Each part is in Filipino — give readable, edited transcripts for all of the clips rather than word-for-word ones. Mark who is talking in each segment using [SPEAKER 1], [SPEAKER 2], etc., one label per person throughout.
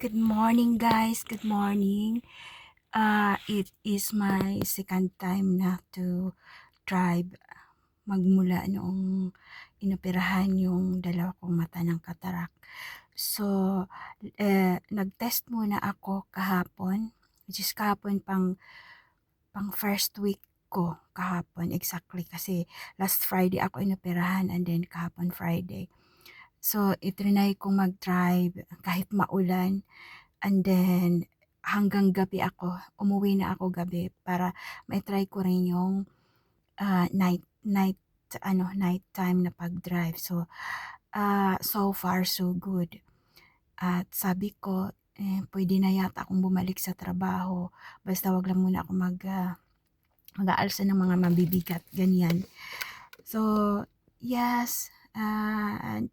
[SPEAKER 1] Good morning guys, good morning. It is my second time na to drive magmula noong inoperahan yung dalawa kong mata ng katarak. So, nag-test muna ako kahapon, which is kahapon pang first week ko kahapon exactly kasi last Friday ako inoperahan and then kahapon Friday. So, itrinay kong mag-drive kahit maulan. And then, hanggang gabi ako, umuwi na ako gabi para mai-try ko rin yung night time na pag-drive. So, so far so good. At sabi ko, pwede na yata akong bumalik sa trabaho. Basta wag lang muna ako mag-aalsa ng mga mabibigat, ganyan. So, yes, and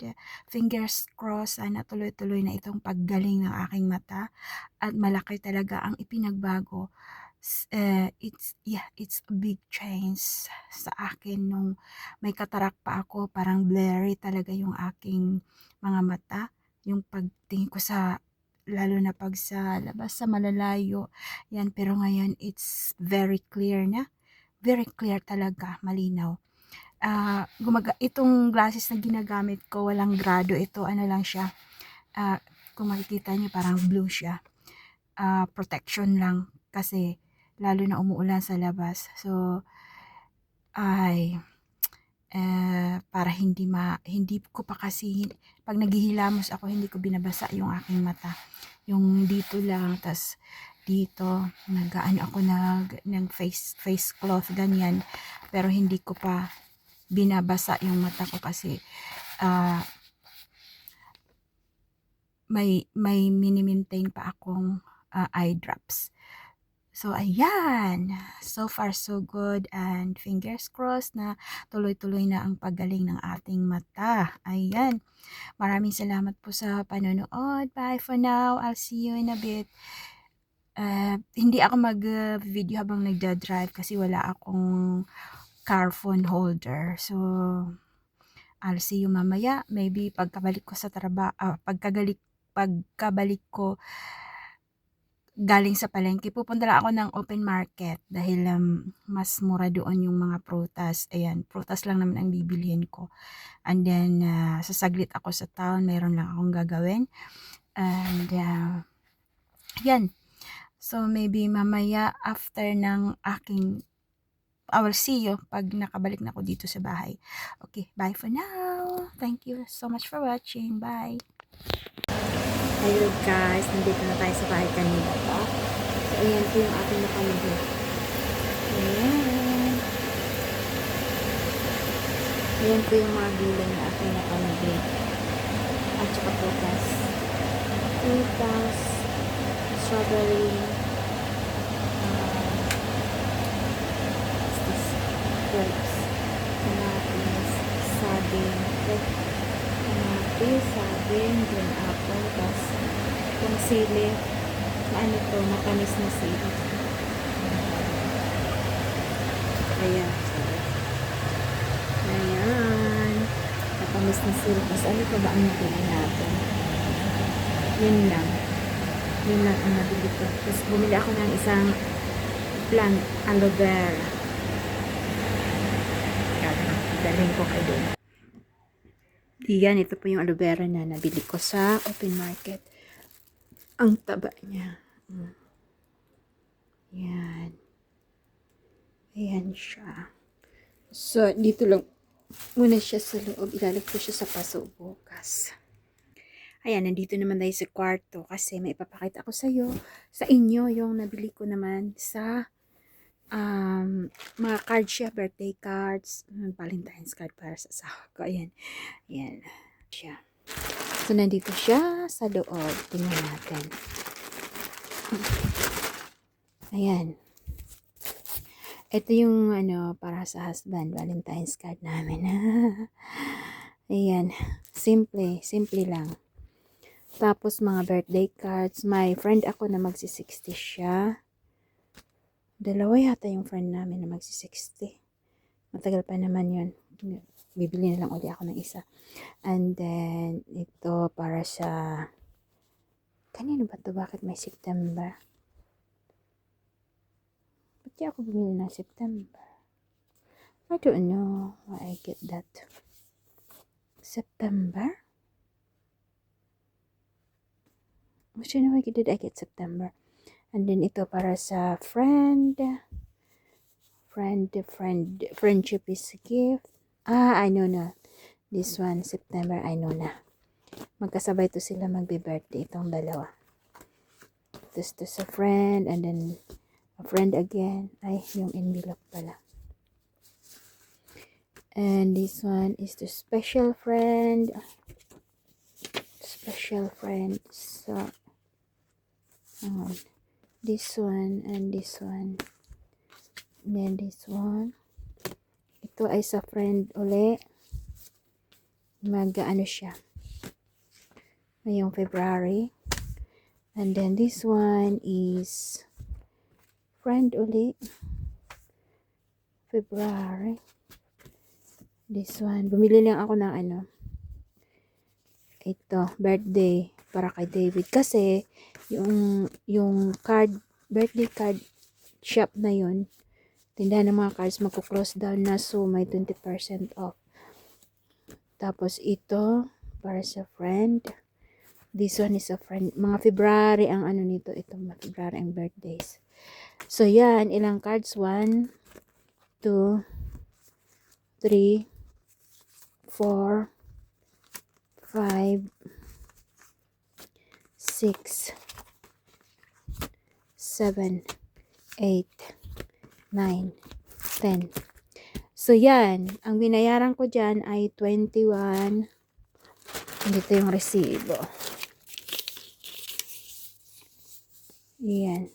[SPEAKER 1] fingers crossed, sana tuloy-tuloy na itong paggaling ng aking mata at malaki talaga ang ipinagbago. It's a big change sa akin nung may katarak pa ako, parang blurry talaga yung aking mga mata. Yung pagtingin ko sa, lalo na pag sa labas, sa malalayo, yan, pero ngayon it's very clear na. Very clear talaga, malinaw. Itong glasses na ginagamit ko, walang grado ito, ano lang siya. Kung makikita niyo parang blue siya. Protection lang kasi lalo na umuulan sa labas. So, ay para hindi ko pa kasi pag naghihilamos ako hindi ko binabasa yung aking mata. Yung dito lang, tas dito nagaano ako ng face cloth ganyan, pero hindi ko pa binabasa yung mata ko kasi may mini-maintain pa akong eye drops. So, ayan. So far, so good. And fingers crossed na tuloy-tuloy na ang paggaling ng ating mata. Ayan. Maraming salamat po sa panonood. Bye for now. I'll see you in a bit. Hindi ako mag-video habang nagda-drive kasi wala akong car phone holder. So, I'll see you mamaya. Maybe pagkabalik ko sa trabaho, pagkabalik ko galing sa palengke, pupunta lang ako ng open market dahil mas mura doon yung mga prutas. Ayan, prutas lang naman ang bibilhin ko. And then, sasaglit ako sa town, mayroon lang akong gagawin. And, yan. So, maybe mamaya after ng aking, I will see you pag nakabalik na ako dito sa bahay. Okay, bye for now. Thank you so much for watching. Bye. Hello guys, nandito na tayo sa bahay kanina pa. So, ayan po yung aking nakamili. Ayan. Ayan po yung mga gulay na aking nakamili. At saka prutas. Prutas, strawberry, grapes, kamatis, saging, kamatis, saging, green apple, tapos yung sili, ano to, matamis na sili. Ayan. Ayan. Matamis na sili. Tapos ano pa ba ang nabili natin? Yun lang. Yun lang ang nabili ko. Tapos bumili ako ng isang plant, aloe vera. Daling ko kayo doon. Yan, ito po yung aloe vera na nabili ko sa open market. Ang taba niya. Yan. Ayan siya. So, dito lang muna siya sa loob. Ilalagay ko siya sa paso bukas. Ayan, nandito naman tayo sa kwarto kasi may ipapakita ko sa inyo yung nabili ko naman sa mga cards siya, birthday cards, Valentine's card para sa asawa ko. Ayan. Ayan siya. So, nandito siya sa loob. Tingnan natin. Ayan. Ito yung para sa husband, Valentine's card namin. Ayan. Simple lang. Tapos, mga birthday cards. May friend ako na magsi-60 siya. Dalawa yata yung friend namin na magsi-60. Matagal pa naman yun. Bibili na lang ulit ako ng isa. And then, ito para sa
[SPEAKER 2] Kanino ba to? Bakit may September? Ba't di ako bumili ng September? I don't know why I get that. September? Which know why did I get September? And then ito para sa friendship is a gift. I know na. This one, September, I know na. Magkasabay to sila magbe-birthday itong dalawa. This a friend and then a friend again. Ay, yung envelope pala. And this one is the special friend. Special friend. So, this one and this one. And then this one. Ito ay sa friend uli. Mag-ano siya. Ngayong February. And then this one is friend uli. February. This one. Bumili lang ako ng ano. Ito. Birthday. Para kay David. Kasi, yung card, birthday card shop na yun. Tindahan ng mga cards magko-close down na. So, may 20% off. Tapos ito, para sa friend. This one is a friend. Mga February ang ano nito. Ito, mga February ang birthdays. So, yan. Ilang cards? 1, 2, 3, 4, 5, 6, 7, 8, 9, 10. So, yan. Ang binayaran ko dyan ay 21. Dito yung resibo. Yan.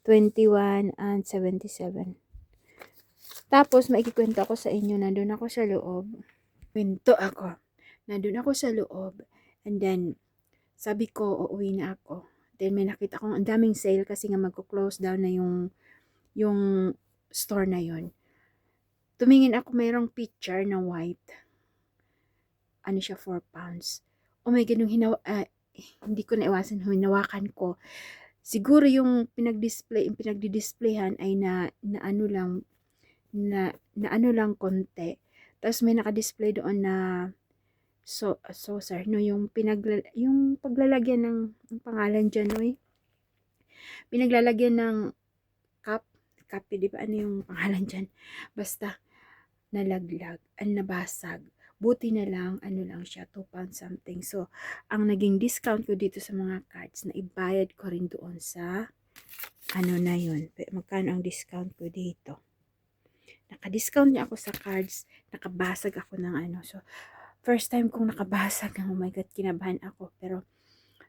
[SPEAKER 2] 21 and 77. Tapos, maikikwento ako sa inyo. Nandun ako sa loob. Kwento ako. Nandun ako sa loob. And then, sabi ko, uuwi na ako. Then, may nakita akong ang daming sale kasi nga magko-close down na yung store na yon. Tumingin ako, mayroong picture na white. Ano siya, 4 pounds. Oh my God, hindi ko naiwasan, hinawakan ko. Siguro yung pinagdi-displayhan ay na ano lang konti. Tapos may naka-display doon na saucer, no, yung paglalagyan ng pangalan dyan, no, pinaglalagyan ng cup, di ba, ano yung pangalan dyan? Basta, nalaglag, nabasag. Buti na lang, ano lang siya, 2 pounds something. So, ang naging discount ko dito sa mga cards, na ibayad ko rin doon sa, ano na yun. Magkano ang discount ko dito? Naka-discount niya ako sa cards, nakabasag ako ng ano. So, first time kong nakabasag, oh my God, kinabahan ako. Pero,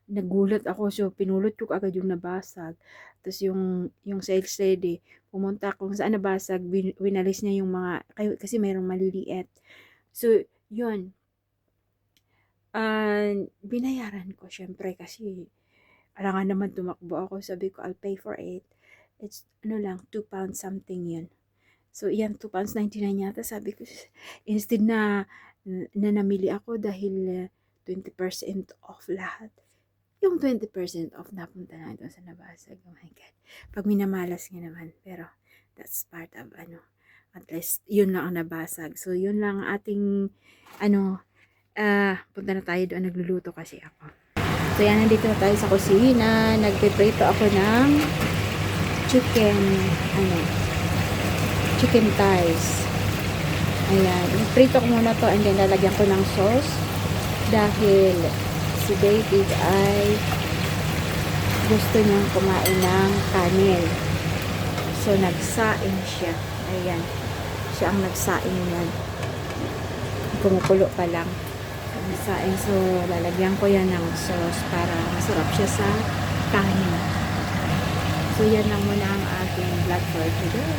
[SPEAKER 2] nagulat ako. So, pinulot ko agad yung nabasag. Tapos, yung sales lady, pumunta kung saan nabasag, winalis niya yung mga, kasi mayroong maliliit. So, yun. Binayaran ko, syempre, kasi, alangan naman tumakbo ako. Sabi ko, I'll pay for it. It's, 2 pounds something yun. So, yan, 2 pounds 99 yata. Sabi ko, instead na namili ako dahil 20% off lahat. Yung 20% off napunta na ito sa nabasag. Oh my God. Pag minamalas nga naman. Pero, that's part of, at least, yun lang ang nabasag. So, yun lang ating, punta na tayo doon. Nagluluto kasi ako. So, yan, nandito na tayo sa kusina. Nagpiprito ako ng chicken thighs. Ayan. Nagprito ko muna to and then lalagyan ko ng sauce. Dahil si David ay gusto niyang kumain ng kanin. So, nagsaing siya. Ayan. Siya ang nagsaing yan. Kumukulo pa lang. Nagsaing. So, lalagyan ko yan ng sauce para masarap siya sa kanin. So, yan lang muna ang ating vlog for today.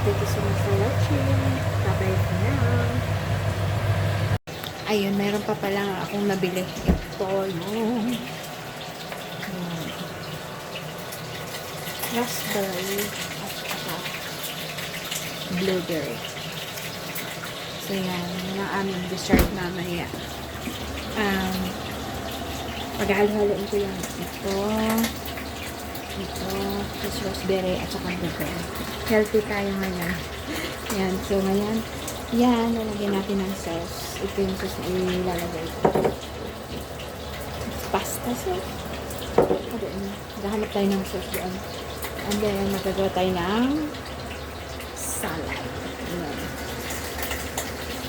[SPEAKER 2] Thank you so much for watching. Bye-bye for now. Ayun, meron pa pala akong nabili. Ito yung raspberry at saka blueberry. So yan, yung aming dessert mamaya. Paghalo-haloin ko yan. Ito, tapos raspberry at saka blueberry. Healthy tayo ngayon. Yan, so ngayon, yan, lalagyan natin ng sauce. Ito yung sauce na ilalagay ko. Pasta sauce. Gahanap tayo ng sauce doon. And then, magagawa tayo ng salad. Ayan.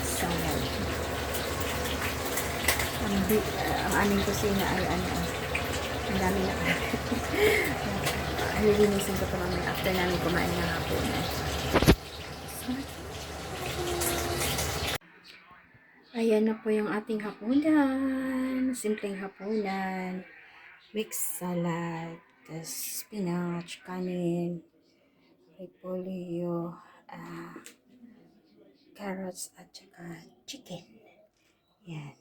[SPEAKER 2] Salad. Ang aming kusina ay ang dami na lilinisin ko ito mamaya after namin kumain ng hapunan. Ayan na po yung ating hapunan. Simpleng hapunan. Mixed salad. Tas spinach, kanin, repolyo, carrots, at saka chicken. Yan.